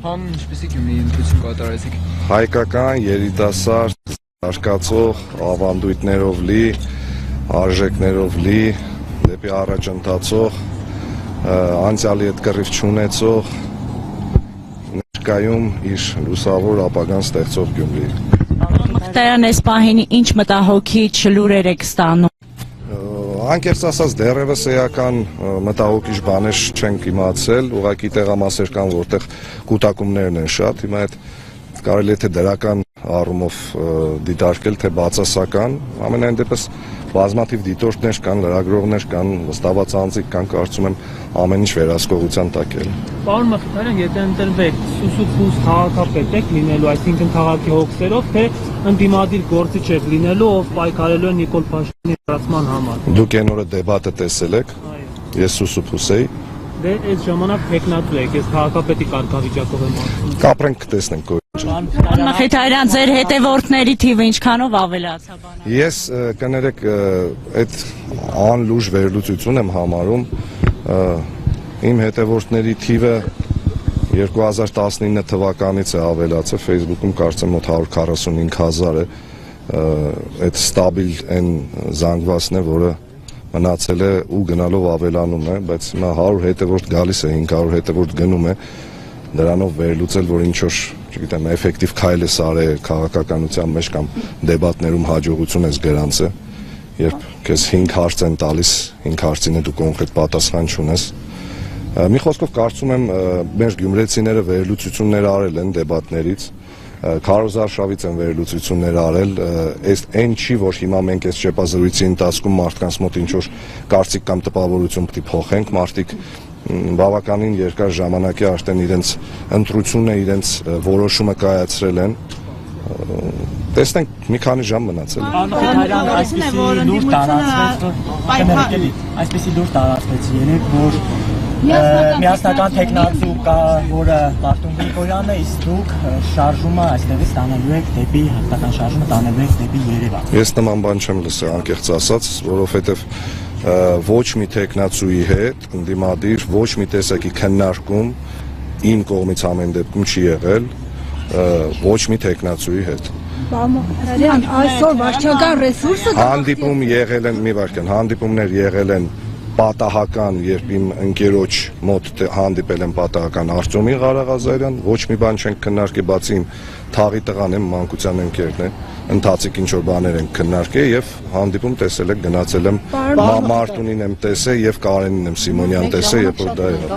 Պարոն, ինչպեսի Գյումրիի ընտրություն կատարեցիք։ Հայկական, երիտասարդ, զարգացող, ավանդույթներով լի, արժեքներով լի, դեպի առաջ ընթացող, անցյալի հետ կռիվ չունեցող, ներկայում իր լուսավոր ապագան ստեղծող Գյումրի։ Մխիթարյան, այս պահին ինչ մտահոգիչ լուրեր եք ստանում։ Անկեղծ ասած դեռևս էական մտահոգիչ բաներ չենք իմացել, ուղղակի տեղամասեր կան, որտեղ կուտակումներն են շատ, հիմա այդ կարելի է թե դրական առումով դիտարկել, թե բացասական, ամենայն դեպս բազմաթիվ դիտորդներ կան, լրագրողներ կան, վստահված անձիկ կան, կարծում եմ ամեն ինչ վերահսկողության տակ է։ Պարոն Մխիթարյան, եթե ընտրվեք սուսուփուս քաղաքապետ եք լինելու, այսինքն քաղաքի հոգսերով, թե ընդդիմադիր գործիչ եք լինելու, ով պայքարելու է Նիկոլ Փաշինյանի հեռացման համար։ Դուք այն օրը դեբատը տեսել եք, ես սուսուփուս էի։ Դե այս ժամանակ տեխնատու եք, ես քաղաքապետի կարգավիճակով եմ ասում։ Կապրենք կտեսնենք Մխիթարյան, ձեր հետևորդների թիվը ինչքանով ավելացավ։ Ես կներեք այդ անլուժ վերլուծություն եմ համարում, իմ հետևորդների թիվը 2019 թվականից է ավելացել, Facebook-ում կարծեմ մոտ 145,000 է, այդ ստաբիլ այն զանգվածն է, որը մնացել է ու գնալով ավելանում է, բայց հիմա 100 հետևորդ գալիս է, 500 հետևորդ գնում է, դրանով վերլուծել, որ ինչ-որ, չգիտեմ, էֆեկտիվ քայլ է սարել քաղաքականության մեջ կամ դեբատներում հաջողություն ես գրանցել, երբ քեզ 5 հարց են տալիս, 5 հարցին դու կոնկրետ պատասխան չունես։ Մի խոսքով կարծում եմ մեր գյումրեցիները վերլուծություններ արել են դեբատներից, Քարոզ Արշավից են վերլուծություններ արել, այն չի, որ հիմա մենք այս շեփազրույցի ընթացքում մարդկանց մոտ ինչ-որ կարծիք կամ տպավորություն պետք է փոխենք, մարդիկ բավականին երկար ժամանակի արդեն իրենց ընտրությունը, իրենց որոշումը կայացրել են։ Տեսնենք մի քանի ժամ մնացել է։ Այսպեսի լուր տարածվեց երեք, որ միասնական տեխնատու կա, որը Մարտուն Գրիգորյանն է, իսկ դուք շարժումը այստեղից տանելու եք դեպի հաղթական շարժումը տանելու եք դեպի Երևան։ Ես նման բան չեմ լսել, անկեղծ ասած, որովհետև ոչ մի տեխնացուի հետ ընդդիմադիր ոչ մի տեսակի քննարկում իմ կողմից ամեն դեպքում չի եղել, ոչ մի տեխնացուի հետ։ Մխիթարյան, այսօր վարչական ռեսուրսը հանդիպում եղել են, մի վարքան, հանդիպումներ եղել են պատահական, երբ իմ ընկերոջ մոտ հանդիպել են պատահական Արտյոմի Ղարաղազարյան, ոչ մի բան չենք քննարկել, բացի իմ թաղի տղան եմ, մանկության ընկերն է, ընթացիկ ինչ-որ բաներ են քննարկել եւ հանդիպում տեսել եք, գնացել եմ Մարտունին եմ տեսել եւ Կարենին եմ Սիմոնյան տեսել, երբ որ դա եղավ։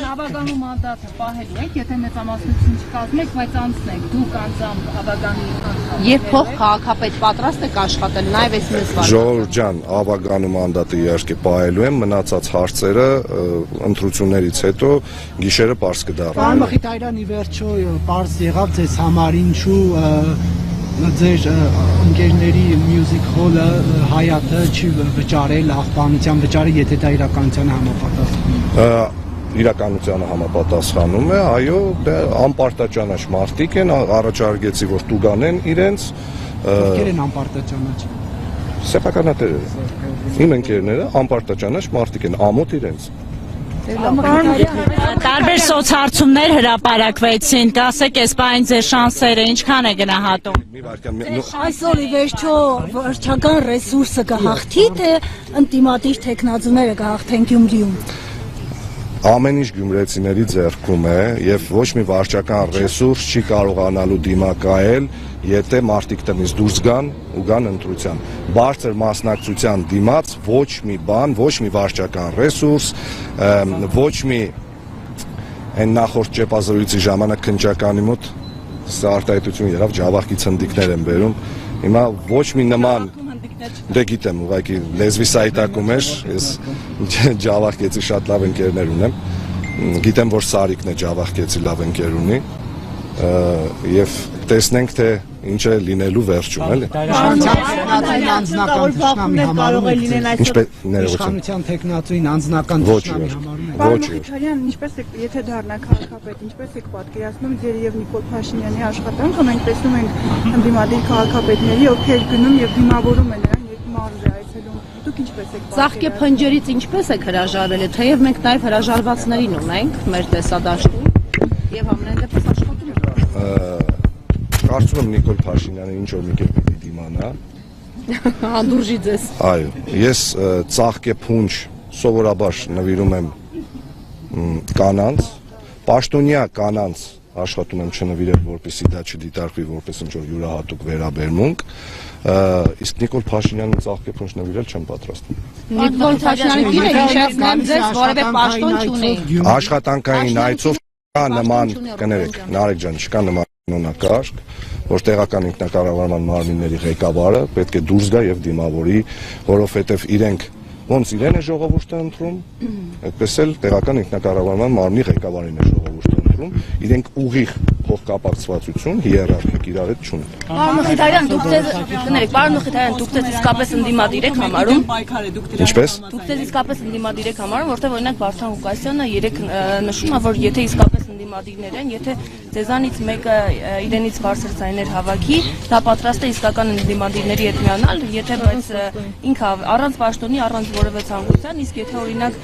Հավագանու մանդատը պահելու եք, եթե մեծամասնություն չկազմեք, բայց անցնեք, դուք անձամբ հավագանի անդամ։ Երբ փոխ քաղաքապետ պատրաստ եք աշխատել, նաեւ այս մեզ վարժ։ Ժողովուրդ ջան, հավագանու մանդատը իհարկե պահելու եմ, մնացած հարցերը ընտրություններից հետո գիշերը պարզ կդառնա։ Պարոն Մխիթարյան, ի վերջո պարզ եղավ ձեզ համար ինչու ձեր ընկերների Music Hall-ը Հայաթը չի վճարել, աղբանության վճարը, եթե դա իրականությանը համապատասխանում։ Իրականությանը համապատասխանում է, այո, անպարտաճանաչ մարդիկ են, առաջարկեցի, որ տուգանեն իրենց։ Ովքեր են անպարտաճանաչ։ Սեփականատերերը։ Իմ ընկերները անպարտաճանաչ մարդիկ են, ամոթ իրենց։ Տարբեր սոցհարցումներ հրապարակվեցին, ասեք այս բան ձեր շանսերը ինչքան է գնահատում։ Այսօր ի վերջո վարչական ռեսուրսը կհաղթի, թե ընդդիմադիր տեխնատուները կհաղթեն Գյումրիում։ Ամեն ինչ գյումրեցիների ձեռքում է եւ ոչ մի վարչական ռեսուրս չի կարողանալու դիմակայել, եթե մարդիկ տնից դուրս գան ու գան ընտրության։ Բարձր մասնակցության դիմաց ոչ մի բան, ոչ մի վարչական ռեսուրս, ոչ մի այն նախորդ ճեպազրույցի ժամանակ քննչականի մոտ սա արտահայտություն եղավ, ջավախքի ցնդիկներ են բերում։ Հիմա ոչ մի նման դե գիտեմ, ուղղակի լեզվի սայտակում էր, ես ջավախքեցի շատ լավ ընկերներ ունեմ, գիտեմ, որ Սարիկն է ջավախքեցի լավ ընկեր ունի եւ տեսնենք, թե ինչ է լինելու վերջում, էլի։ Իշխանության տեխնատուին անձնական դաշնամի համարում եք։ Պարոն Մխիթարյան, ինչպես եք, եթե դառնա քաղաքապետ, ինչպես եք պատկերացնում ձեր եւ Նիկոլ Փաշինյանի աշխատանքը, մենք տեսնում ենք ընդդիմադիր քաղաքապետների, ովքեր գնում եւ դիմավորում են նրան, երբ մարզ է այցելում։ Դուք ինչպես եք պատկերացնում։ Ծաղկե փնջերից ինչպես եք հրաժարել, թեև մենք նաեւ հրաժարվածներին ունենք մեր տեսադաշտում։ եւ ամենայն դեպս աշխատում եք։ Կարծում եմ Նիկոլ Փաշինյանը ինչ որ մի կերպ պիտի դիմանա։ Անդուրժի ձեզ։ Այո, ես ծաղկե փունջ սովորաբար նվիրում եմ կանանց, պաշտոնյա կանանց աշխատում եմ չնվիրել, որպեսզի դա չդիտարկվի որպես ինչ որ յուրահատուկ վերաբերմունք, իսկ Նիկոլ Փաշինյանին ծաղկե փունջ նվիրել չեմ պատրաստվում։ Նիկոլ Փաշինյանի դիրը հիշեցնեմ ձեզ որևէ պաշտոն չունի։ Աշխատանքային այցով կա նման, կներեք, Նարեկ ջան, չկա նման կանոնակարգ, որ տեղական ինքնակառավարման մարմինների ղեկավարը պետք է դուրս գա եւ դիմավորի, որովհետեւ իրենք ոնց իրեն է ժողովուրդը ընտրում, այդպես էլ տեղական ինքնակառավարման մարմնի ղեկավարին է ժողովուրդը ընտրում, իրենք ուղիղ փոխկապակցվածություն հիերարխիկ իրար հետ չունեն։ Պարոն Մխիթարյան, դուք ձեզ կներեք, պարոն Մխիթարյան, դուք ձեզ իսկապես ընդդիմադիր եք համարում։ Ինչպես։ Դուք ձեզ իսկապես ընդդիմադիր եք համարում, որտեղ օրինակ Վարդան Ղուկասյանը երեք նշում է, որ եթե իսկապես ընդդիմադիրներ են, եթե ձեզանից մեկը իրենից բարձր ձայներ հավաքի, դա պատրաստ է իսկական ընդդիմադիրների հետ միանալ, եթե բայց ինքը առանց պաշտոնի, առանց որևէ ցանկության, իսկ եթե օրինակ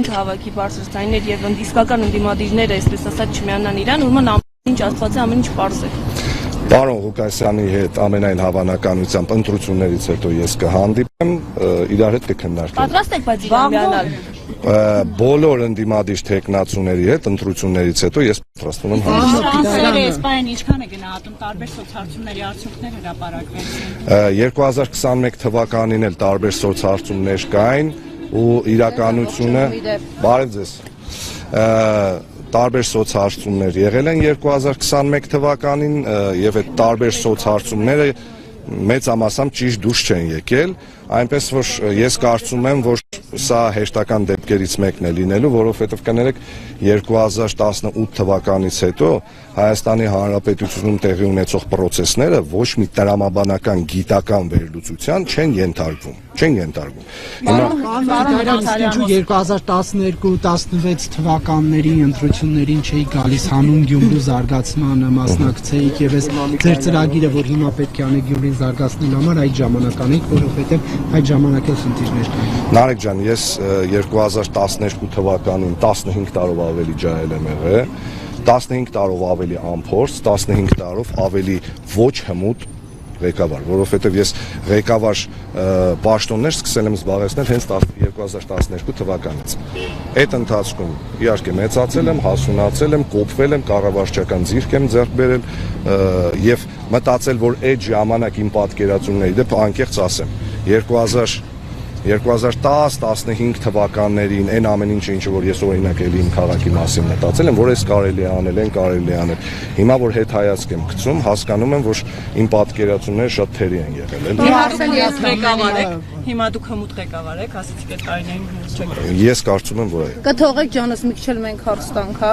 ինքը հավաքի բարձր ձայներ եւ իսկական ընդդիմադիրները, այսպես ասած, չմիանան իրան, ուրեմն ամեն ինչ Աստված է, ամեն ինչ պարզ է։ Պարոն Ղուկասյանի հետ ամենայն հավանականությամբ ընտրություններից հետո ես կհանդիպեմ, իրար հետ կքննարկենք։ Պատրաստ եք բայց իրան միանալ։ Բոլոր ընդդիմադիր թեկնածուների հետ ընտրություններից հետո ես պատրաստվում եմ հանդիպել։ Շանսերը սպայն ինչքան է գնահատում տարբեր սոցհարցումների արդյունքներ հրապարակվեցին։ 2021 թվականին էլ տարբեր սոցհարցումներ կային ու իրականությունը բարև ձեզ տարբեր սոցհարցումներ եղել են 2021 թվականին եւ այդ տարբեր սոցհարցումները մեծամասամբ ճիշտ դուրս չեն եկել, այնպես որ ես կարծում եմ, որ սա հեշտական դեպքերից մեկն է լինելու, որովհետեւ կներեք 2018 թվականից հետո Հայաստանի Հանրապետությունում տեղի ունեցող process-ները ոչ մի տրամաբանական գիտական վերլուծության չեն ենթարկվում։ Ինչու 2012-16 թվականների ընտրություններին չէի գալիս հանուն Գյումրու զարգացմանը մասնակցեիք եւ այս ձեր ծրագիրը, որ հիմա պետք է անեք Գյումրին զարգացնելու համար, այդ ժամանակ անեք, որովհետեւ այդ ժամանակ էլ խնդիրներ կային։ Նարեկ ջան, ես 2012 թվականին 15 տարով ավելի ջահել եմ եղել, 15 տարով ավելի անփորձ, 15 տարով ավելի ոչ հմուտ ղեկավար, որովհետև ես ղեկավար պաշտոններ սկսել եմ զբաղեցնել հենց 2012 թվականից։ Այդ ընթացքում իհարկե մեծացել եմ, հասունացել եմ, կոփվել եմ, կառավարչական ձիրք եմ ձեռք բերել եւ մտածել, որ այդ ժամանակ իմ պատկերացումների դեպ անկեղծ ասեմ 2010-15 թվականներին այն ամեն ինչը ինչ որ ես օրինակ էլի իմ քաղաքի մասին մտածել եմ, որ ես կարելի է անել, Հիմա որ հետ հայացք եմ գցում, հասկանում եմ, որ իմ պատկերացումները շատ թերի են եղել։ Ես ղեկավար եք, հիմա դուք հմուտ ղեկավար եք, ասացիք այդ տարիներին հմուտ չեք։ Ես կարծում եմ, որ այո։ Կթողեք ջանս մի քիչ էլ մենք հարց տանք, հա։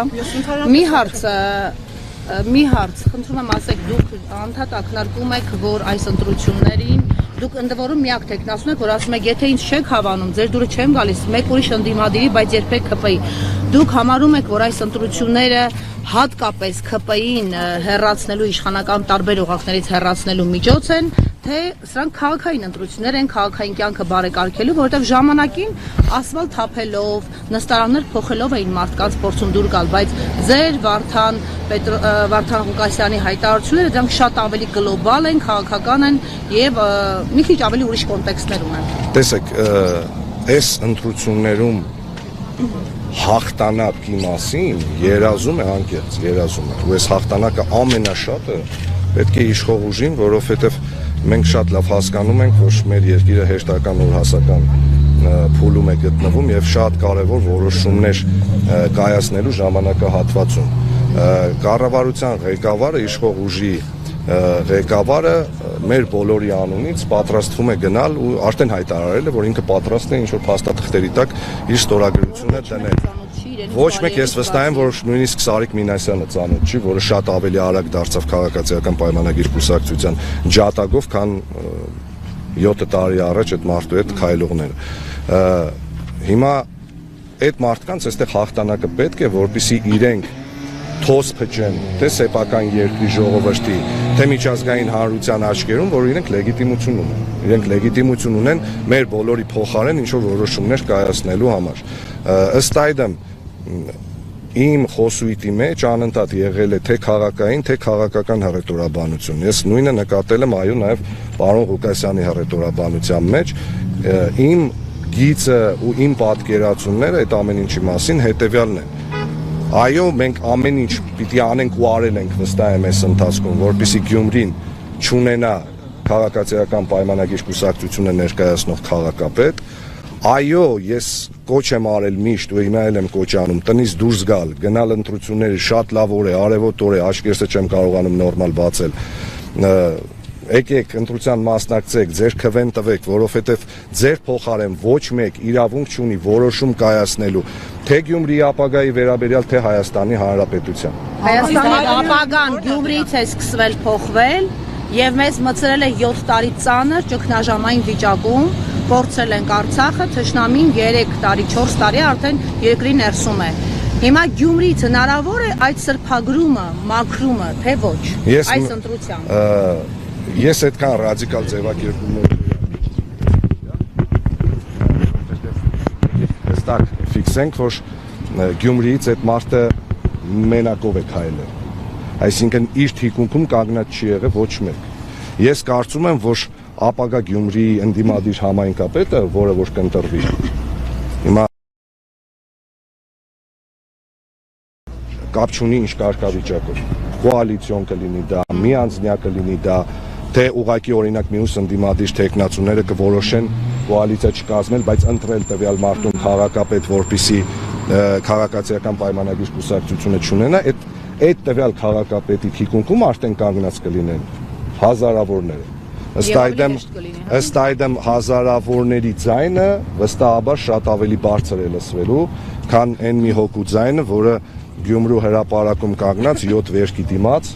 Մի հարց, խնդրում եմ ասեք, դուք անդադ ակնարկում եք, որ այս ընտրություններին դուք ընդվորում միակ տեխնացուն եք, որ ասում եք, եթե ինձ չեք հավանում, ձեր դուրը չեմ գալիս, մեկ ուրիշ ընդդիմադիրի, բայց երբեք ԿՊ-ի։ Դուք համարում եք, որ այս ընտրությունները հատկապես ԿՊ-ին հեռացնելու իշխանական տարբեր օղակներից հեռացնելու միջոց են, թե սրանք քաղաքային ընտրություններ են, քաղաքային կյանքը բարեկարգելու, որովհետև ժամանակին ասֆալտ թափելով, նստարաններ փոխելով էին մարդկանց փորձում դուր գալ, բայց ձեր Վարդան Ղուկասյանի հայտարարությունները դրանք շատ ավելի գլոբալ են, քաղաքական են եւ մի քիչ ավելի ուրիշ կոնտեքստներ ունեն։ Տեսեք, այս ընտրություններում հաղթանակի մասին երազում է անկեղծ, ու այս հաղթանակը ամենաշատը պետք է իշխող ուժին, որովհետև մենք շատ լավ հասկանում ենք, որ մեր երկիրը հերթական օրհասական փուլում է գտնվում եւ շատ կարեւոր որոշումներ կայացնելու ժամանակահատվածում։ Կառավարության ղեկավարը, իշխող ուժի ղեկավարը մեր բոլորի անունից պատրաստվում է գնալ ու արդեն հայտարարել է, որ ինքը պատրաստ է ինչ-որ փաստաթղթերի տակ իր ստորագրությունը դնել։ Ոչ մեկ ես վստահ եմ, որ նույնիսկ Սարիկ Մինասյանը ծանոթ չի, որը շատ ավելի արագ դարձավ քաղաքացիական պայմանագիր կուսակցության ջատագով, քան 7 տարի առաջ այդ մարդու հետ քայլողները։ Հիմա այդ մարդկանց այստեղ հաղթանակը պետք է, որպեսզի իրենք թոս փչեն, թե սեփական երկրի ժողովրդի, թե միջազգային հանրության աչքերում, որ իրենք լեգիտիմություն ունեն։ Իրենք լեգիտիմություն ունեն մեր բոլորի փոխարեն ինչ-որ որոշումներ կայացնելու համար։ Ըստ այդմ, իմ խոսույթի մեջ անընդհատ եղել է թե քաղաքային, թե քաղաքական հռետորաբանություն։ Ես նույնը նկատել եմ այո նաև պարոն Ղուկասյանի հռետորաբանության մեջ, իմ գիծը ու իմ պատկերացումները այդ ամեն ինչի մասին հետևյալն են։ Այո, մենք ամեն ինչ պիտի անենք ու արել ենք վստահ եմ այս ընթացքում, որպեսզի Գյումրին չունենա քաղաքացիական պայմանագիր կուսակցությունը ներկայացնող քաղաքապետ։ Այո, ես կոչ եմ արել միշտ ու հիմա էլ եմ կոչ անում տնից դուրս գալ, գնալ ընտրությունների, շատ լավ օր է, արևոտ օր է, աշկերտը չեմ կարողանում նորմալ բացել։ Եկեք ընտրության մասնակցեք, ձեր քվեն տվեք, որովհետև ձեր փոխարեն ոչ մեկ իրավունք չունի որոշում կայացնելու թե Գյումրիի ապագայի վերաբերյալ, թե Հայաստանի Հանրապետության։ Հայաստանի ապագան Գյումրիից է սկսվել փոխվել եւ մեզ մցրել է 7 տարի ծանր ճգնաժամային վիճակում, փորձել ենք Արցախը, թշնամին 3 տարի, 4 տարի արդեն երկրի ներսում է։ Հիմա Գյումրիից հնարավոր է այդ սրբագրումը, մաքրումը, թե ոչ, այս ընտրությամբ։ Ես այդքան ռադիկալ ձևակերպումներ հստակ ֆիքսենք, որ Գյումրիից այդ մարդը մենակով է քայլել։ Այսինքն իր թիկունքում կանգնած չի եղել ոչ մեկ։ Ես կարծում եմ, որ ապագա Գյումրիի ընդդիմադիր համայնքապետը, որը որ կընտրվի, հիմա կապ չունի ինչ կարգավիճակով, կոալիցիոն կլինի դա, միանձնյա կլինի դա, թե ուղղակի օրինակ մյուս ընդդիմադիր տեխնացուները կորոշեն կոալիցիա չկազմել, բայց ընտրել տվյալ մարդուն քաղաքապետ, որպեսզի քաղաքացիական պայմանագիր կուսակցությունը չունենա, այդ տվյալ քաղաքապետի թիկունքում արդեն կանգնած կլինեն հազարավորները։ Ըստ այդմ հազարավորների ձայնը վստահաբար շատ ավելի բարձր է լսվելու, քան այն մի հոգու ձայնը, որը Գյումրու հրապարակում կանգնած 7 վերքի դիմաց,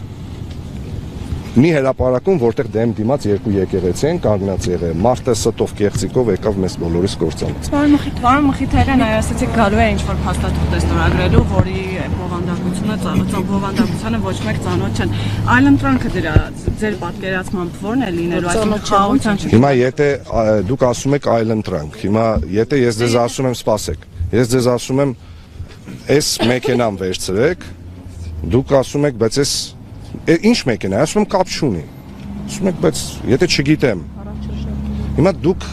մի հրապարակում, որտեղ դեմ դիմաց երկու եկեղեցի են կանգնած եղել, մարդը ստով կեղծիկով եկավ մեզ բոլորիս կործանեց։ Պարոն Մխիթարյան, այսինքն գալու է ինչ-որ փաստաթուղթ ստորագրելու, որի բովանդակությանը ոչ մեկ ծանոթ չեն։ Այլընտրանքը դրա ձեր պատկերացմամբ ո՞րն է լինելու, այսինքն խաղաղության։ Հիմա եթե դուք ասում եք այլընտրանք, հիմա եթե ես ձեզ ասում եմ սպասեք, ես ձեզ ասում եմ այս մեքենան վերցրեք, դուք ասում եք, բայց այս ինչ մեքենա, ասում եմ կապ չունի։ Ասում եք, բայց եթե չգիտեմ։ Հիմա դուք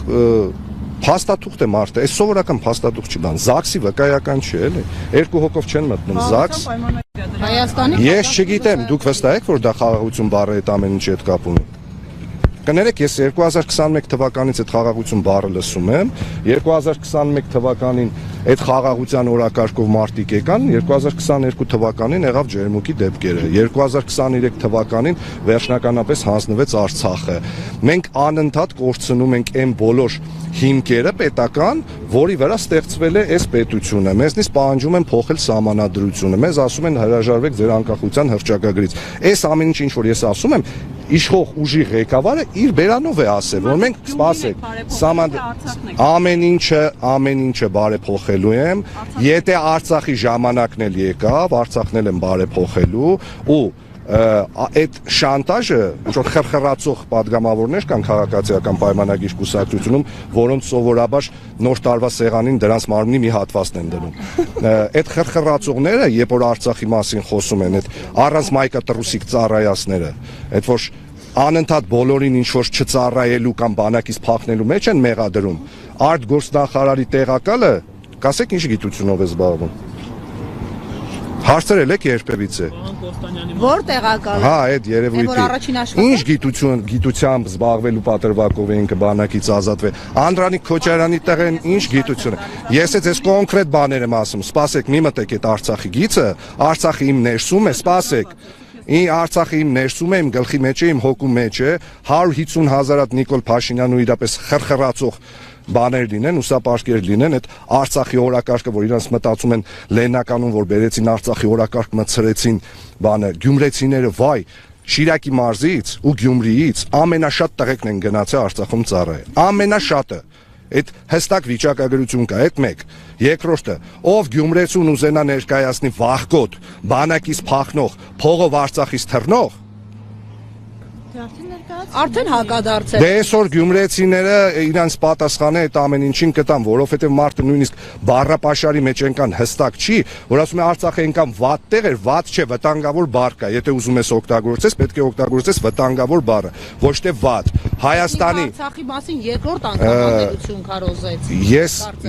փաստաթուղթ է մարդը, այս սովորական փաստաթուղթ չի բան, ԶԱԳՍ-ի վկայական չի, էլի։ Երկու հոգով չեն մտնում ԶԱԳՍ։ Ես չգիտեմ, դուք վստահ եք, որ դա խաղաղություն բառը այդ ամեն ինչի հետ կապ ունի։ Կներեք, ես 2021 թվականից այդ խաղաղություն բառը լսում եմ, 2021 թվականին այդ խաղաղության օրակարգով մարտիկ եկան, 2022 թվականին եղավ ջերմուկի դեպքերը, 2023 թվականին վերջնականապես հանձնվեց Արցախը։ Մենք անընդհատ կորցնում ենք այն բոլոր հիմքերը պետական, որի վրա ստեղծվել է այս պետությունը։ Մեզնից պահանջում են փոխել սահմանադրությունը, մեզ ասում են հրաժարվեք ձեր անկախության հռչակագրից։ Այս ամեն ինչ որ ես ասում եմ, իշխող ուժի ղեկավարը իր բերանով է ասել, որ մենք սպասեք, ամեն ինչը բարեփոխելու եմ, եթե Արցախի ժամանակն էլ եկավ, Արցախն էլ եմ բարեփոխելու ու այդ շանտաժը, ինչ-որ խրխրացող պատգամավորներ կան քաղաքացիական պայմանագիր կուսակցությունում, որոնց սովորաբար նոր տարվա սեղանին դրանց մարմնի մի հատվածն են դնում։ Այդ խրխրացողները, երբ որ Արցախի մասին խոսում են, այդ առանց մայկատրուսիկ ծառայացները, այդ որ անընդհատ բոլորին ինչ-որ չծառայելու կամ բանակից փախնելու մեջ են մեղադրում, արտգործնախարարի տեղակալը, կասեք ինչ գիտությունով է զբաղվում։ Հարցրել եք երբևիցե։ Որ տեղակալ։ Հա, այդ երևույթի։ Ինչ գիտությամբ զբաղվելու պատրվակով էին բանակից ազատվել։ Անդրանիկ Քոչարյանի տեղն ինչ գիտություն է։ Ես այս կոնկրետ բաներ եմ ասում։ Սպասեք, մի մտեք այդ Արցախի գիծը, Արցախի իմ ներսում է, սպասեք։ Արցախի իմ ներսում է, իմ գլխի մեջ է, իմ հոգու մեջ է 150,000 հատ Նիկոլ Փաշինյանու իրապես խրխրացող բաներ լինեն, ուսապարկեր լինեն, այդ Արցախի օրակարգը, որ իրանց մտածում են լեննականում, որ բերեցին Արցախի օրակարգ մցրեցին բանը, գյումրեցիները, վայ, Շիրակի մարզից ու Գյումրիից ամենաշատ տղեկն են գնացել Արցախում ծառայել, ամենաշատը։ Այդ հստակ վիճակագրություն կա, այդ մեկ։ Երկրորդը, ով գյումրեցուն ուզենա ներկայացնի վախկոտ, բանակից փախնող, փողով Արցախից թռնող, Արդեն հակադարձել։ Դե այսօր գյումրեցիները իրանց պատասխանը այդ ամեն ինչին կտան, որովհետև մարդը նույնիսկ բառապաշարի մեջ այնքան հստակ չի, որ ասում է Արցախը այնքան վատ տեղ էր, վատ չէ, վտանգավոր բառ կա։ Եթե ուզում ես օգտագործես, պետք է օգտագործես վտանգավոր բառը, ոչ թե վատ։ Հայաստանի Արցախի մասին երկրորդ անգամ անդերություն քարոզեց։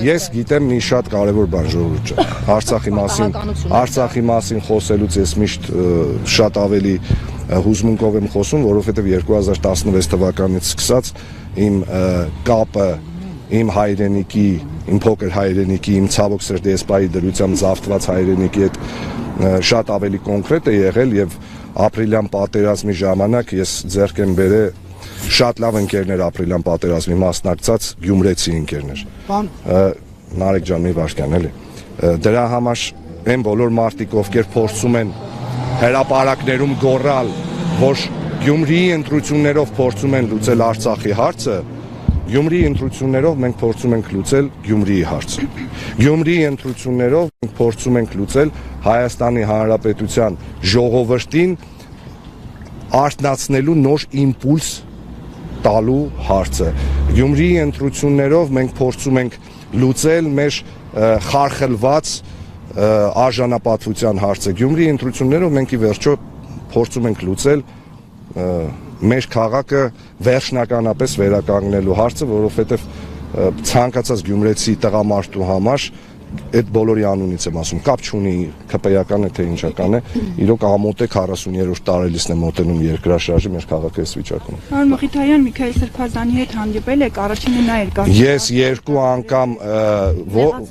Ես գիտեմ մի շատ կարևոր բան, ժողովուրդ ջան։ Արցախի մասին խոսելուց ես միշտ շատ ավելի հուզմունքով եմ խոսում, որովհետև 2016 թվականից սկսած իմ կապը իմ հայրենիքի, իմ փոքր հայրենիքի, իմ ցավոք սրտի եսպայի դրությամբ զավթված հայրենիքի հետ շատ ավելի կոնկրետ է եղել եւ ապրիլյան պատերազմի ժամանակ ես ձեռք եմ բերել շատ լավ ընկերներ ապրիլյան պատերազմի մասնակցած գյումրեցի ընկերներ։ Նարեկ ջան, մի վարքյան էլի։ Դրա համար այն բոլոր մարդիկ, ովքեր փորձում են հրապարակներում գոռալ, որ Գյումրիի ընտրություններով փորձում են լուծել Արցախի հարցը, Գյումրիի ընտրություններով մենք փորձում ենք լուծել Գյումրիի հարցը։ Գյումրիի ընտրություններով մենք փորձում ենք լուծել Հայաստանի Հանրապետության ժողովրդին արթնացնելու նոր իմպուլս տալու հարցը։ Գյումրիի ընտրություններով մենք փորձում ենք լուծել մեր խարխլված արժանապատվության հարցը։ Գյումրիի ընտրություններով մենք ի վերջո փորձում ենք լուծել մեր քաղաքը վերջնականապես վերականգնելու հարցը, որովհետև ցանկացած գյումրեցի տղամարդու համար այդ բոլորի անունից եմ ասում, կապ չունի ԿՊ-ական է թե ինչական է, իրոք ամոթ է 40-րդ տարելիցն է մոտենում երկրաշարժը, մեր քաղաքը այս վիճակում է։ Պարոն Մխիթարյան, Միքայել Սրբազանի հետ հանդիպել եք, առաջինը նա էր կազմակերպել։ Ես երկու անգամ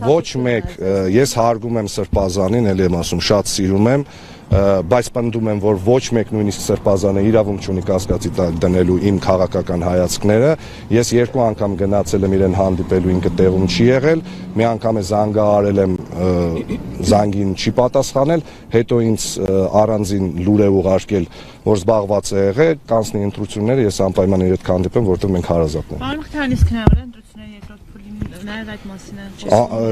ոչ մեկ, ես հարգում եմ Սրբազանին, ելի եմ ասում, շատ սիրում եմ, բայց պնդում եմ, որ ոչ մեկ նույնիսկ Սրբազանը իրավունք չունի կասկածի տակ դնելու իմ քաղաքական հայացքները։ Ես երկու անգամ գնացել եմ իրեն հանդիպելու, ինքը տեղում չի եղել, մի անգամ է զանգահարել եմ, զանգին չի պատասխանել, հետո ինձ առանձին լուր է ուղարկել, որ զբաղված է եղել, կանցնի ընտրությունները, ես անպայման իր հետ կհանդիպեմ, որովհետև մենք հարազատն ենք։ Պարոն Մխիթարյան, իսկ հնարավոր է ընտրությունների երկրորդ փուլին նաև այդ մասին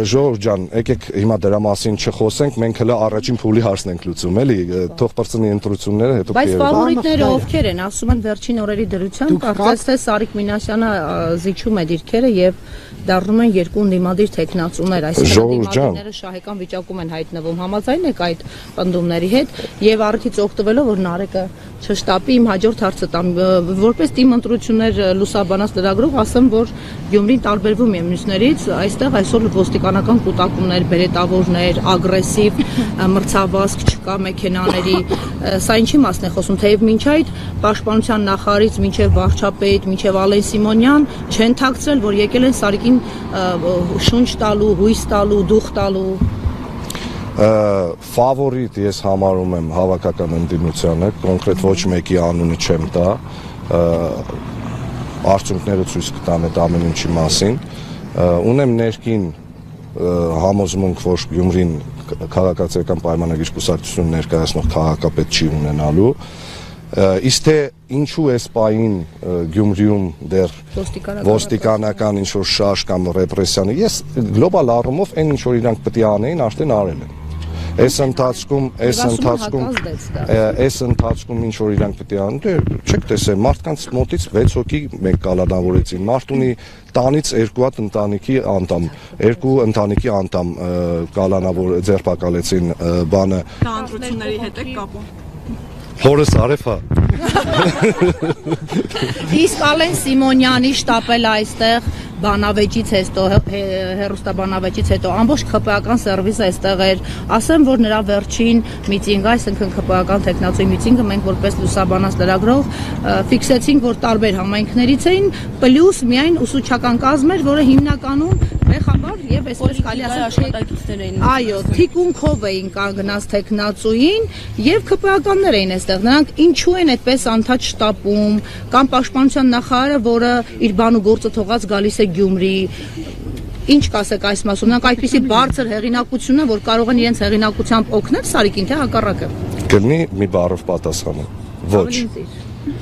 Ժողովուրդ ջան, եկեք հիմա դրա մասին չխոսենք, մենք հələ առաջին փուլի հարցն ենք լուծում, էլի, թող բրծնի ընտրությունները, հետո Բայց ֆավորիտները ովքեր են, ասում են վերջին օրերի դրությամբ, կարծես թե Սարիկ Մինասյանը զիջում է դիրքերը եւ դառնում են երկու ընդդիմադիր տեխնացուներ, այսինքն ընդդիմադիրները շահեկան վիճակում են հայտնվում, համաձայն եք այդ պնդումների հետ եւ առիթից օգտվելով, որ Նարեկը չշտապի, իմ հաջորդ հարցը տամ, որպես թիմ ընտրություններ լուսաբանած լրագրող, ասեմ, որ Գյումրին տարբերվում է մյուսներից, այստեղ այսօր ոստիկանական կուտակումներ, բերետավորներ, ագրեսիվ մրցավազք չկա մեքենաների, սա ինչի մասն է խոսում, թեև մինչ այդ պաշտպանության նախարարից մինչև վարչապետ, մինչև Ալեն Սիմոնյան չեն թաքցրել, որ եկել են Սարիկին շունչ տալու, հույս տալու, դուխ տալու։ Ֆավորիտ ես համարում եմ հավաքական ընդդիմությանը, կոնկրետ ոչ մեկի անունը չեմ տա, արդյունքները ցույց կտան այդ ամեն ինչի մասին։ Ունեմ ներքին համոզմունք, որ Գյումրին քաղաքացիական պայմանագիր կուսակցություն ներկայացնող քաղաքապետ չի ունենալու։ Իսկ թե ինչու էս պահին Գյումրիում դեռ ոստիկանական ինչ-որ շարժ կամ ռեպրեսիան, ես գլոբալ առումով այն ինչ որ իրանք պետք է անեին, արդեն արել են։ Այս ընթացքում ինչ որ իրանք պետք է անեն, դե չեք տեսել, մարդկանց մոտից 6 հոգի մեկ կալանավորեցին, մարդ ունի տանից երկու հատ ընտանիքի անդամ, երկու ընտանիքի անդամ կալանավոր ձերբակալեցին բանը։ Դա ընտրությունների հետ է կապում։ Հորս արեփա։ Իսկ Ալեն Սիմոնյանի շտապել այստեղ բանավեճից հետո հերոստաբանավեճից հետո ամբողջ ԿՊ-ական սերվիսը այստեղ էր, ասեմ, որ նրա վերջին միտինգը, այսինքն ԿՊ-ական տեխնացուի միտինգը մենք որպես լուսաբանած լրագրող ֆիքսեցինք, որ տարբեր համայնքներից էին, պլյուս միայն ուսուցչական կազմ էր, որը հիմնականում մեղաբար եւ այսպես կարելի ասել աշխատակիցներ էին։ Այո, թիկունքով էին կանգնած տեխնացուին եւ ԿՊ-ականներ էին այստեղ։ Նրանք ինչու են այդպես անդադ շտապում, կամ պաշտպանության նախարարը, որը իր բան ու գործը թողած գալիս է Գյումրի, ինչ կասեք այս մասում, նրանք այդպիսի բարձր հեղինակություն են, որ կարող են իրենց հեղինակությամբ օգնել Սարիկին, թե հակառակը։ Կլինի մի բառով պատասխանը։ Ոչ։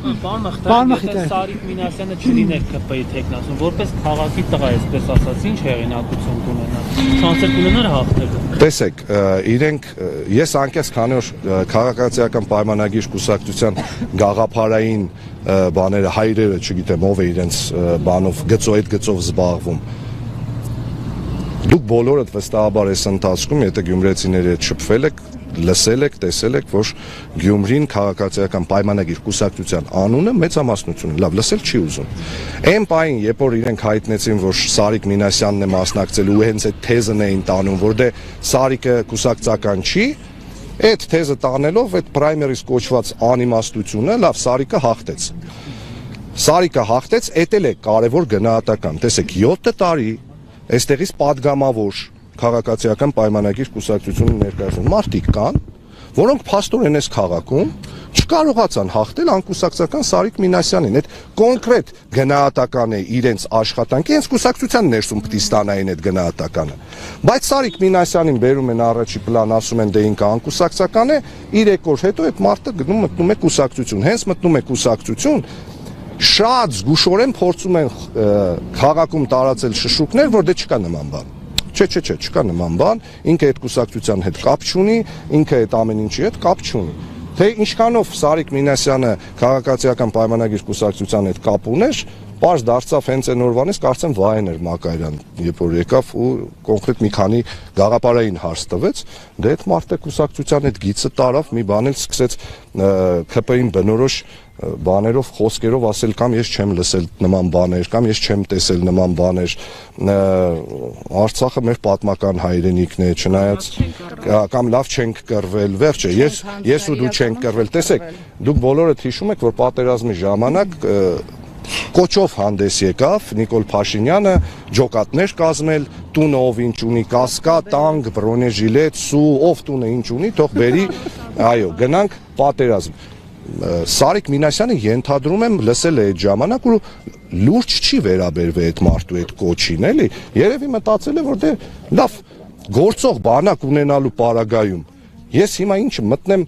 Պարոն Մխիթարյան, Սարիկ Մինասյանը չլիներ ԿՊ-ի տեխնացուն, որպես քաղաքի տղա, այսպես ասած, ինչ հեղինակություն կունենա, շանսեր կունենար հաղթելու։ Տեսեք, իրենք ես անկես քանի օր քաղաքացիական պայմանագիր կուսակցության գաղափարային բաները հայրերը, չգիտեմ ով է իրենց բանով գծով զբաղվում։ Դուք բոլորդ վստահաբար այս ընթացքում, եթե գյումրեցիների հետ շփվել եք, լսել եք, տեսել եք, որ Գյումրին քաղաքացիական պայմանագիր կուսակցության անունը մեծամասնություն, լավ, լսել չի ուզում։ Այն պահին, երբ որ իրենք հայտնեցին, որ Սարիկ Մինասյանն է մասնակցել ու հենց այդ թեզն էին տանում, որ դե Սարիկը կուսակցական չի, այդ թեզը տանելով, այդ պրայմերիս կոչված անիմաստությունը, լավ, Սարիկը հաղթեց։ Սարիկը հաղթեց, էդ էլ է կարևոր գնահատական։ Տեսեք, 7 տարի այստեղից падգամավոր քաղաքացիական պայմանագիր կուսակցությունը ներկայացնում մարդիկ կան, որոնք փաստորեն այս քաղաքում չկարողացան հաղթել անկուսակցական Սարիկ Մինասյանին։ Այդ կոնկրետ գնահատական է իրենց աշխատանքի, իրենց կուսակցության ներսում պիտի ստանային այդ գնահատականը։ Բայց Սարիկ Մինասյանին բերում են առաջի պլան, ասում են դե ինքը անկուսակցական է, 3 օր հետո այդ մարդը մտնում է կուսակցություն, հենց մտնում է կուսակցություն, շատ զգուշորեն փորձում են քաղաքում տարածել շշուկներ, որ դե չկա նման բան։ Չէ, չկա նման բան, ինքը այդ կուսակցության հետ կապ չունի, ինքը այդ ամեն ինչի հետ կապ չունի։ Թե ինչքանով Սարիկ Մինասյանը քաղաքացիական պայմանագիր կուսակցության հետ կապ ուներ, պարզ դարձավ հենց այն օրվանից, կարծեմ Վահեն էր Մակարյան, երբ որ եկավ ու կոնկրետ մի քանի գաղափարային հարց տվեց, դե այդ մարդը կուսակցության հետ գիծը տարավ, մի բան էլ սկսեց ԿՊ-ին բնորոշ բաներով, խոսքերով ասել կամ ես չեմ լսել նման բաներ, կամ ես չեմ տեսել նման բաներ, Արցախը մեր պատմական հայրենիքն է, չնայած կամ լավ չենք կռվել, վերջը, ես ու դու չենք կռվել, տեսեք, դուք բոլորդ հիշում եք, որ պատերազմի ժամանակ կոչով հանդես եկավ Նիկոլ Փաշինյանը ջոկատներ կազմել, տունը ով ինչ ունի, կասկա, տանկ, բրոնեժիլետ, սու, ով տունը ինչ ունի, թող բերի, այո, գնանք պատերազմ։ Սարիկ Մինասյանը ենթադրում եմ լսել է այդ ժամանակ ու լուրջ չի վերաբերվել այդ մարդու այդ կոչին, էլի, երևի մտածել է, որ դե լավ գործող բանակ ունենալու պարագայում ես հիմա ինչ մտնեմ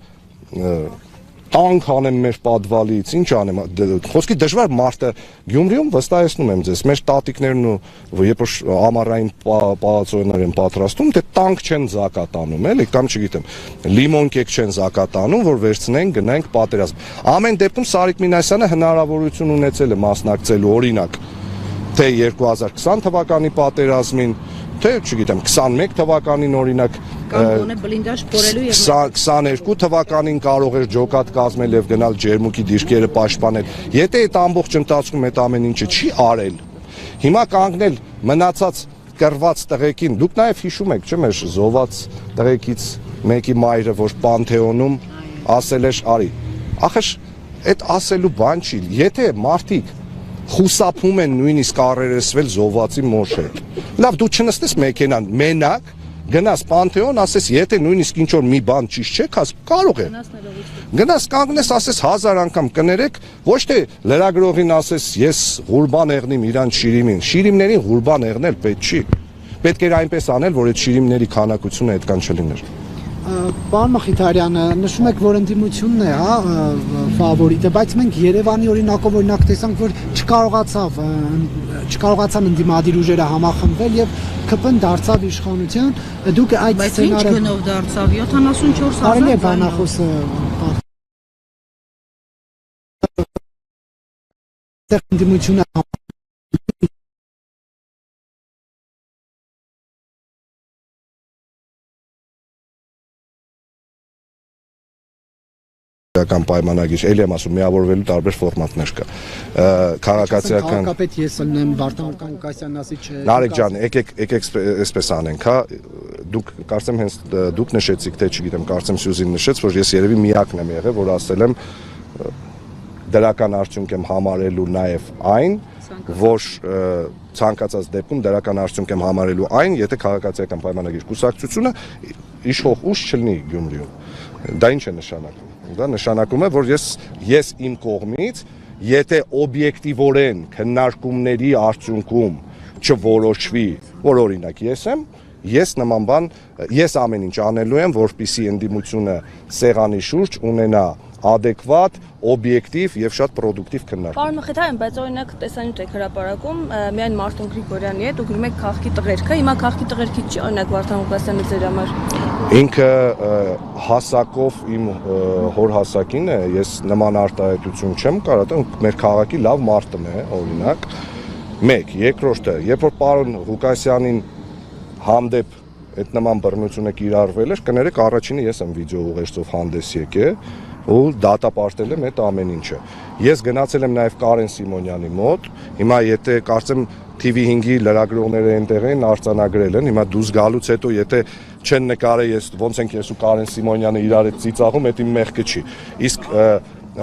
տանկ անեմ մեր պատվալից, ինչ անեմ, խոսքի դժվար մարդը Գյումրիում վստահեցնում եմ ձեզ, մեր տատիկներն ու երբ որ ամառային պալացոներ են պատրաստում, դե տանկ չեն զակատանում, էլի, կամ չգիտեմ, լիմոն կեկ չեն զակատանում, որ վերցնեն, գնանք պատերազմ։ Ամեն դեպքում Սարիկ Մինասյանը հնարավորություն ունեցել է մասնակցելու, օրինակ, թե 2020 թվականի պատերազմին, թե չգիտեմ 21 թվականին օրինակ կամ գոնե բլինդաժ փորելու եւ 22 թվականին կարող էր ջոկատ կազմել եւ գնալ ջերմուկի դիրքերը պաշտպանել։ Եթե այդ ամբողջ ընթացքում այդ ամեն ինչը չի արել, հիմա կանգնել մնացած կռված տղեկին, դուք նաեւ հիշում եք, չէ՞, մեր զոհված տղեկից մեկի մայրը, որ Պանթեոնում ասել էր արի։ Ախր այդ ասելու բան չի, եթե մարդիկ խուսափում են նույնիսկ առերեսվել զոհվածի մոտ հետ։ Լավ, դու չնստես մեքենան մենակ, գնաս Պանթեոն, ասես, եթե նույնիսկ ինչ որ մի բան ճիշտ չէ, կարող է։ Գնաս կանգնես, ասես 1000 անգամ կներեք, ոչ թե լրագրողին ասես, ես ղուրբան եղնիմ իրան շիրիմին։ Շիրիմներին ղուրբան եղնել պետք չի։ Պետք էր այնպես անել, որ այդ շիրիմների քանակությունը այդքան չլիներ։ Պարոն Մխիթարյանը, նշում եք, որ ընդդիմությունն է, հա, ֆավորիտը, բայց մենք Երևանի օրինակ տեսանք, որ չկարողացան ընդդիմադիր ուժերը համախմբվել եւ ԿՊ-ն դարձավ իշխանության, դուք այդ սցենարը ինչ գնով դարձավ 74 արելի է բանախոսը ընդդիմությունը պայմանագիր, էլի եմ ասում, միավորվելու տարբեր ֆորմատներ կա։ Քաղաքացիական Քաղաքապետ ես ելնեմ, Վարդան Կանկասյանն ասի չէ։ Նարեկ ջան, եկեք այսպես անենք, հա, դուք կարծեմ հենց դուք նշեցիք, թե չգիտեմ, կարծեմ Սյուզին նշեց, որ ես երևի միակն եմ եղել, որ ասել եմ դրական արդյունք եմ համարելու նաև այն, որ ցանկացած դեպքում դրական արդյունք եմ համարելու այն, եթե քաղաքացիական պայմանագիր կուսակցությունը իշխող ուժ չլինի Գյումրիում։ Դա ինչ է նշանակում։ Դա նշանակում է, որ ես իմ կողմից, եթե օբյեկտիվորեն քննարկումների արդյունքում չորոշվի, որ օրինակ ես նման բան, ես ամեն ինչ անելու եմ, որպեսզի ընդդիմությունը սեղանի շուրջ ունենա adekvat, օբյեկտիվ եւ շատ պրոդուկտիվ քննարկում։ Պարոն Մխիթարյան, բայց օրինակ տեսանյութ եք հրապարակում միայն Մարտուն Գրիգորյանի հետ ու գրում եք քաղաքի տղերքը, հիմա քաղաքի տղերքից չի օրինակ Վարդան Ղուկասյանը ձեր համար։ Ինքը հասակով իմ հոր հասակին է, ես նման արտահայտություն չեմ կարող տալ, մեր քաղաքի լավ մարտն է, օրինակ։ Մեկ, երկրորդը, երբ որ պարոն Ղուկասյանին հանդեպ այդ նման բռնությունը կիրառվել էր, կներեք առաջինը ես եմ վիդեո ուղերձով հանդես եկել ու դատապարտել եմ այդ ամեն ինչը։ Ես գնացել եմ նաև Կարեն Սիմոնյանի մոտ, հիմա եթե կարծեմ TV5-ի լրագրողները այնտեղ են արձանագրել են, հիմա դուրս գալուց հետո եթե չեն նկարել ես ոնց ենք ես ու Կարեն Սիմոնյանը իրար հետ ծիծաղում, դա իմ մեղքը չի։ Իսկ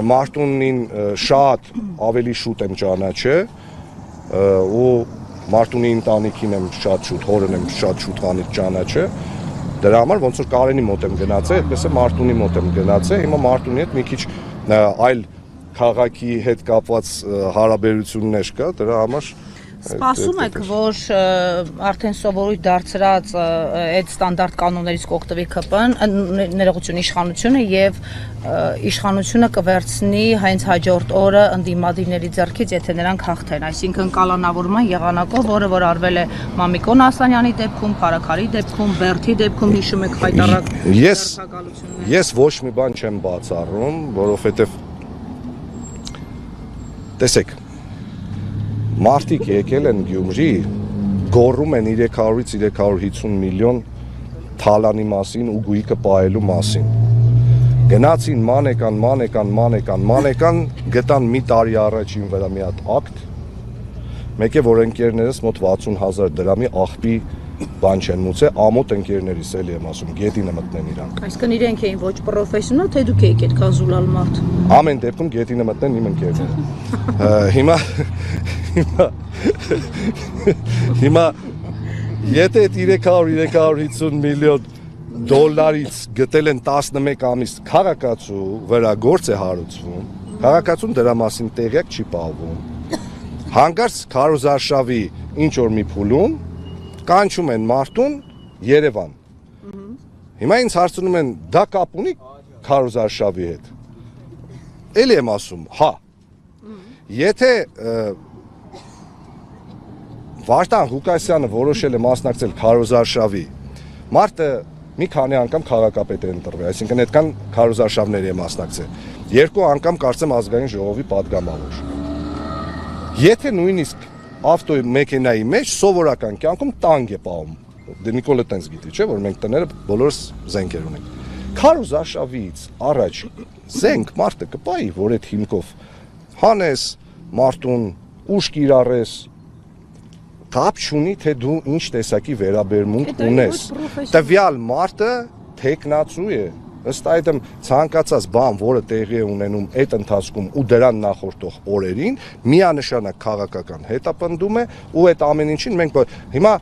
Մարտունին շատ ավելի շուտ եմ ճանաչել ու Մարտունի ընտանիքին եմ շատ շուտ, հորն եմ շատ շուտ ճանաչել։ Դրա համար ոնց որ Կարենի մոտ եմ գնացել, այդպես է Մարտունի մոտ եմ գնացել, հիմա Մարտունի հետ մի քիչ այլ քաղաքի հետ կապված հարաբերություններ կա, դրա համար Սպասում եք, որ արդեն սովորույթ դարձրած այդ ստանդարտ կանոններից կօգտվի ԿՊ-ն, ներողություն իշխանությունը եւ իշխանությունը կվերցնի հենց հաջորդ օրը ընդդիմադիրների ձեռքից, եթե նրանք հաղթեն, այսինքն կալանավորման եղանակով, որը արվել է Մամիկոն Ասլանյանի դեպքում, Փարաքարի դեպքում, Բերթի դեպքում հիշում եք հայտարարակ դարձականությունները։ Ես ոչ մի բան չեմ բացառում, որովհետեւ տեսեք Մարդիկ եկել են Գյումրի, գոռում են 300-ից 350 միլիոն թալանի մասին ու գույքը պահելու մասին։ Գնացին մանեկան, գտան մի տարի առաջին վրա մի հատ ակտ, մեկ է որ ընկերներս մոտ 60,000 դրամի աղբի բան չեն մուծել, ամոթ ընկերներիս էլի եմ ասում, գետինը մտնեն իրանք։ Այսինքն իրենք էին ոչ պրոֆեսիոնալ, թե դուք եք այդքան զուլալ մարդ։ Ամեն դեպքում գետինը մտնեն իմ ընկերները։ Հիմա եթե 300-350 միլիոն դոլարից գտել են 11 ամիս քաղաքացու վրա գործ է հարուցվում, քաղաքացուն դրա մասին տեղյակ չի պահվում։ Հանկարծ քարոզարշավի ինչ որ մի փուլում կանչում են Մարտուն Երևան։ Հիմա ինձ հարցնում են դա կապ ունի քարոզարշավի հետ։ Էլի եմ ասում, հա։ Եթե Վարդան Ղուկասյանը որոշել է մասնակցել քարոզարշավի, մարդը մի քանի անգամ քաղաքապետ է ընտրվել, այսինքն այդքան քարոզարշավների է մասնակցել։ 2 անգամ կարծեմ ազգային ժողովի падգամավոր։ Եթե նույնիսկ ավտոյի մեքենայի մեջ սովորական կյանքում տանգ է պահում։ Դե Նիկոլը տենց գիտի, չէ՞, որ մենք տները բոլորս զենքեր ունենք։ Քարոզարշավից առաջ զենք մարդը կպայի, որ այդ հիմքով հանես Մարտուն, ուժ կիրառես, կապ չունի, թե դու ինչ տեսակի վերաբերմունք ունես։ Տվյալ մարդը թեկնածու է, ըստ այդմ ցանկացած բան, որը տեղի է ունենում այդ ընթացքում ու դրան նախորդող օրերին, միանշանակ քաղաքական հետապնդում է ու այդ ամեն ինչին մենք հիմա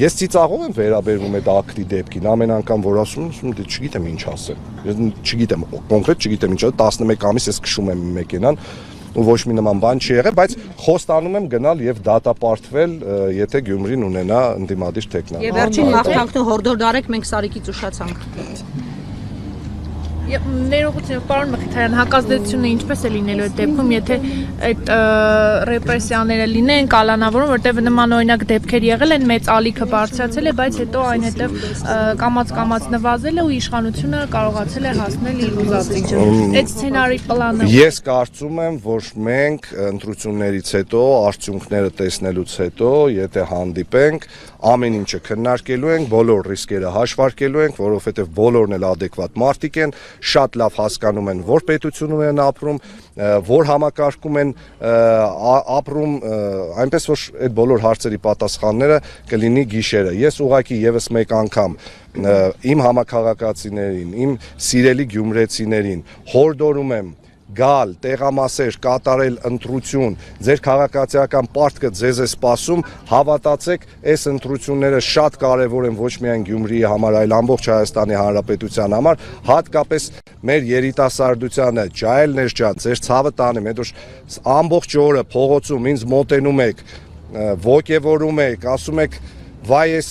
ես ծիծաղով եմ վերաբերվում այդ ակտի դեպքին, ամեն անգամ որ ասում եմ, դե չգիտեմ ինչ ասեմ։ Ես չգիտեմ, կոնկրետ չգիտեմ ինչ, 11 ամիս ես քշում եմ մեքենան ու ոչ մի նման բան չի եղել, բայց խոստանում եմ գնալ եւ դատապարտվել, եթե Գյումրին ունենա ընդդիմադիր թեկնածու։ Եվ վերջին մաղթանքն հորդոր դարեք, մենք Սարիկից ուշացանք։ Ներողություն, պարոն Մխիթարյան, հակազդեցությունը ինչպես է լինելու այդ դեպքում, եթե այդ ռեպրեսիաները լինեն, կալանավորում, որտեղ նման օրինակ դեպքեր եղել են, մեծ ալիքը բարձրացել է, բայց հետո այն հետև կամաց նվազել է ու իշխանությունը կարողացել է հասնել իր ուզածին։ Այդ սցենարի պլանը։ Ես կարծում եմ, որ մենք ընտրություններից հետո, արդյունքները տեսնելուց հետո, եթե հանդիպենք, ամեն ինչը քննարկելու ենք, բոլոր ռիսկերը հաշվարկելու ենք, որովհետև բոլորն էլ adekvat մարդիկ են, շատ լավ հասկանում են, որ պետությունում են ապրում, որ համակարգում են ապրում, այնպես որ այդ բոլոր հարցերի պատասխանները կլինի գիշերը։ Ես ուղղակի եւս մեկ անգամ իմ համակարգացիներին, իմ սիրելի գյումրեցիներին հորդորում եմ գալ, տեղամասեր, կատարել ընտրություն, ձեր քաղաքացիական պարտքը ձեզ է սպասում, հավատացեք, այս ընտրությունները շատ կարևոր են ոչ միայն Գյումրիի համար, այլ ամբողջ Հայաստանի Հանրապետության համար, հատկապես մեր երիտասարդությանը, ջահելներ ջան, ձեր ցավը տանեմ, հետո ամբողջ օրը փողոցում ինձ մոտենում եք, ոգևորում եք, ասում եք, վայ ես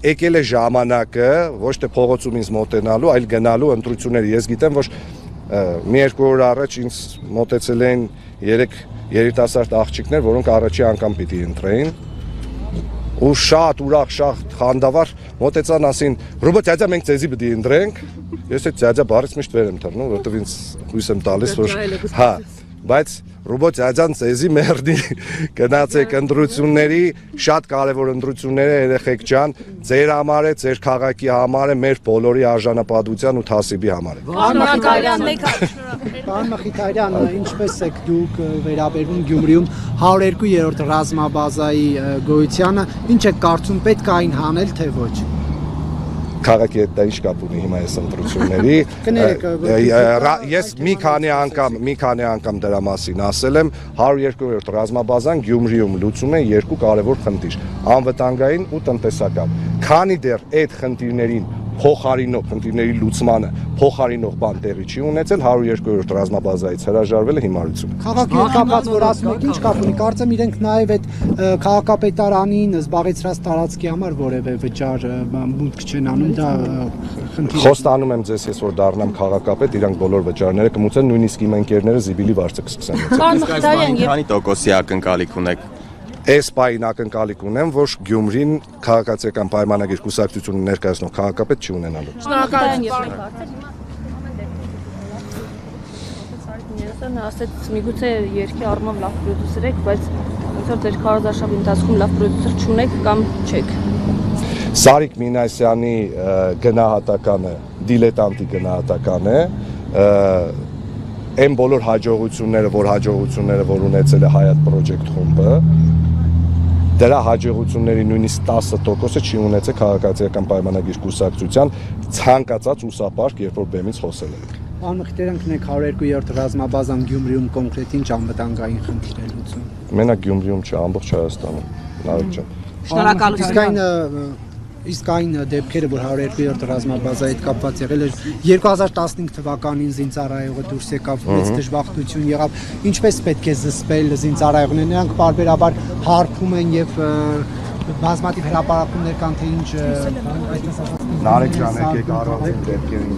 եկել է ժամանակը, ոչ թե փողոցում ինձ մոտենալու, այլ գնալու ընտրությունների։ Ես գիտեմ, որ մի երկու օր առաջ ինձ մոտեցել էին 3 երիտասարդ աղջիկներ, որոնք առաջի անգամ պիտի ընտրեին ու շատ ուրախ, շատ խանդավառ մոտեցան ասին «Ռոբոտ ձյաձա մենք ձեզի պիտի ընտրենք»։ Ես այդ ձյաձա բառից միշտ վեր եմ թռնում, որովհետև ինձ հույս եմ տալիս, որ հա, բայց Ռոբոտ ձյաձան ձեզի մերդի գնացեք ընտրությունների, շատ կարևոր ընտրություններ է երեխեք ջան, ձեր համար է, ձեր քաղաքի համար է, մեր բոլորի արժանապատվության ու թասիբի համար է։ Պարոն Մխիթարյան, ինչպես եք դուք վերաբերվում Գյումրիում 102-րդ ռազմաբազայի գոյությանը, ինչ եք կարծում պետք է այն հանել թե ոչ։ Քաղաքի հետ դա ինչ կապ ունի հիմա այս ընտրությունների։ Ես մի քանի անգամ դրա մասին ասել եմ, 102-րդ ռազմաբազան Գյումրիում լուծում է երկու կարևոր խնդիր՝ անվտանգային ու տնտեսական։ Քանի դեռ այդ խնդիրներին փոխարինող խնդիրների լուծմանը փոխարինող բան տեղի չի ունեցել, 102-րդ ռազմաբազայից հրաժարվելը հիմարություն է։ Քաղաքի հետ կապված որ ասում եք, ինչ կապ ունի, կարծեմ իրենք նաև այդ քաղաքապետարանին զբաղեցրած տարածքի համար որևէ վճար մուտք չեն անում, դա խնդիր։ Խոստանում եմ ձեզ, ես որ դառնամ քաղաքապետ, իրանք բոլոր վճարները կմուծեն, նույնիսկ իմ ընկերները զիբիլի վարձը կսկսեն։ Քանի տոկոսի ակնկալիք ունեք։ Այս պայն ակնկալիք ունեմ, որ Գյումրին քաղաքացիական պայմանագիր կուսակցությունը ներկայացնող քաղաքապետ չի ունենալու։ Նա ասեց միգուցե երկի առումով լավ պրոդյուսեր եք, բայց ոնց որ ձեր քարոզարշավի ընթացքում լավ պրոդյուսեր չունեք կամ չեք։ Սարիկ Մինասյանի գնահատականը դիլետանտի գնահատական է, այն բոլոր հաջողությունները, որ ունեցել է Hayat Project խումբը, դրա հաջողությունների նույնիսկ 10%-ը չի ունեցել քաղաքացիական պայմանագիր կուսակցության ցանկացած ուսապարկ, երբ որ բեմից խոսել է։ Պարոն Մխիթարյան, կնեք 102-րդ ռազմաբազան Գյումրիում կոնկրետ ինչ անվտանգային խնդիր է լուծում։ Մենակ Գյումրիում չէ, ամբողջ Հայաստանում։ Նարեկ ջան։ Շնորհակալություն։ Իսկ այն դեպքերը, որ 102-րդ ռազմաբազայի հետ կապված եղել էր 2015 թվականին զինծառայողը դուրս եկավ, մեծ դժբախտություն եղավ, ինչպես պետք է զսպել զինծառայողները, նրանք պարբերաբար հարբում են եւ բազմաթիվ հրապարակումներ կան, թե ինչ այսպես ասած Նարեկ ջան, եկեք առանձին դեպքերին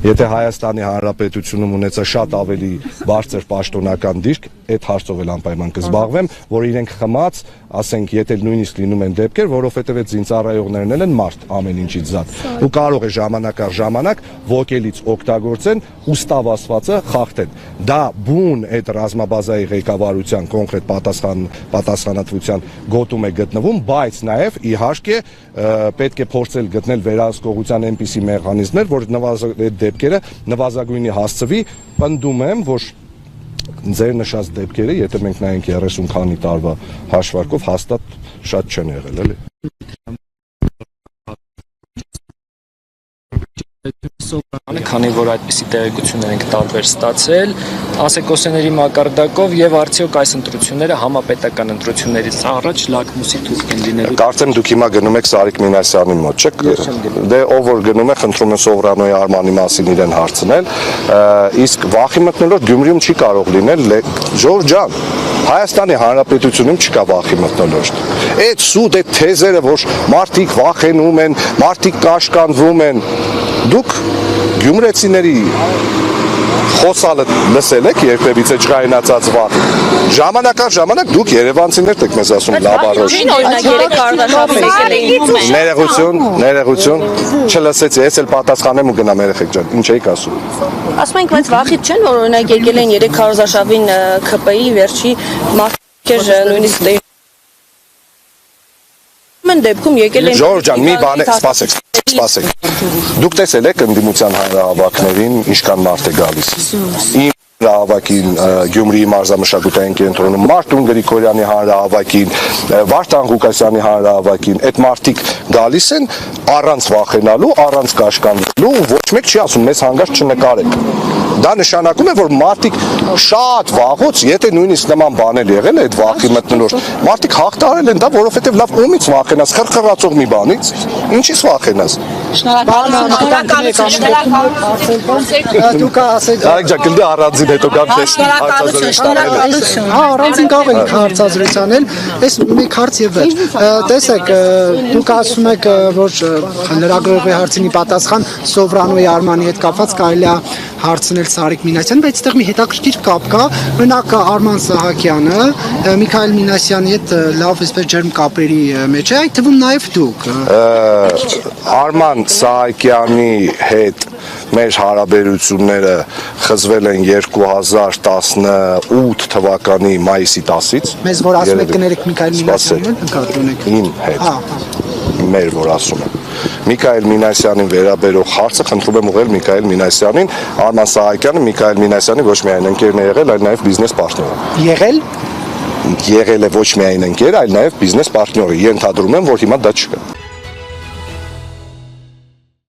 Եթե Հայաստանի Հանրապետությունում ունեցա շատ ավելի բարձր պաշտոնական դիրք, այդ հարցով էլ անպայման կզբաղվեմ, որ իրենք խմած, ասենք, եթե նույնիսկ լինում են դեպքեր, որովհետև այդ զինծառայողներն են մարդ ամեն ինչից զատ, ու կարող է ժամանակ առ ժամանակ ոգելից օգտագործեն ու ստավասվածը խախտեն։ Դա բուն այդ ռազմաբազայի ղեկավարության կոնկրետ պատասխանատվության գոտում է գտնվում, բայց նաև իհարկե պետք է փորձել գտնել վերահսկողության այնպիսի մեխանիզմներ, որ այդ դեպքերը նվազագույնի հասցվի, պնդում եմ, որ ձեր նշած դեպքերը, եթե մենք նայենք 30 քանի տարվա հաշվարկով, հաստատ շատ չեն եղել, էլի։ Քանի որ այդպիսի տեղեկություններ ենք տարբեր ստացել, ասեկոսեների մակարդակով եւ արդյոք այս ընտրությունները համապետական ընտրություններից առաջ լակմուսի թուղթ են լինելու։ Կարծեմ դուք հիմա գնում եք Սարիկ Մինասյանի մոտ, չէ՞։ Դե ով որ գնում է, խնդրում եմ Սովրանոյի Արմանի մասին իրեն հարցնել, իսկ վախի մտնոլորտ Գյումրիում չի կարող լինել, Ժորժ ջան, Հայաստանի Հանրապետությունում չկա վախի մտնոլորտ։ Այդ սուտ, այդ թեզերը, որ մարդիկ վախենում են, մարդիկ կաշկանդվում են, դուք գյումրեցիների խոսալը լսել եք երբևիցե չկայնացած վատ։ Ժամանակ առ ժամանակ դուք երևանցիներ եք մեզ ասում լավ առողջ։ Ներողություն, չլսեցի, ես էլ պատասխանեմ ու գնամ երեխեք ջան, ինչ էիք ասում։ Ասում ենք, բայց վախից չեն, որ օրինակ եկել են 3 քարոզարշավին ԿՊ-ի վերջի մարդիկ նույնիսկ դեպքում եկել են Ժորժ ջան, մի բան սպասեք։ Դուք տեսել եք ընդդիմության հանրահավաքներին ինչքան մարդ է գալիս։ Իմ հանրահավաքին Գյումրիի մարզամշակութային կենտրոնում, Մարտուն Գրիգորյանի հանրահավաքին, Վարդան Ղուկասյանի հանրահավաքին, այդ մարդիկ գալիս են առանց վախենալու, առանց կաշկանդվելու, ոչ մեկ չի ասում մեզ հանգարց չնկարեք։ Դա նշանակում է, որ մարդիկ շատ վաղուց, եթե նույնիսկ նման բաներ եղել է այդ վախի մտնոլորտ, մարդիկ հաղթարել են դա, որովհետև լավ ումից վախենաս, խրխրացող մի բանից, ինչից վախենաս։ Դուք ասեք Արեք ջան, գնդի առանձին հետո գամ Շնորհակալություն։ Հա, առանձին կարող ենք հարցազրույց անել։ Այս մեկ հարց եւ վերջ։ Տեսեք, դուք ասում եք, որ լրագրողի հարցինի պատասխան Սովրանոյի Արմանի հետ կապված կարելի է հարցնել Սարիկ Մինասյանին, բայց այդտեղ մի հետաքրքիր կապ կա։ Օրինակ Արման Սահակյանը Միքայել Մինասյանի հետ լավ այսպես ջերմ կապերի մեջ է, այդ թվում նաեւ դուք։ Արման Սահակյանի հետ մեր հարաբերությունները խզվել են 2018 թվականի մայիսի 10-ից։ Մեզ որ ասում եք կներեք Միքայել Մինասյանին, նկատում եք։ Իմ հետ։ Մեր որ ասում եմ։ Միքայել Մինասյանին վերաբերող հարցը խնդրում եմ ուղղել Միքայել Մինասյանին, Արման Սահակյանը Միքայել Մինասյանի ոչ միայն ընկերն է եղել, այլ նաև բիզնես պարտներ։ Եղել։ Եղել է ոչ միայն ընկեր, այլ նաև բիզնես պարտներ։ Ենթադրում եմ, որ հիմա դա չկա։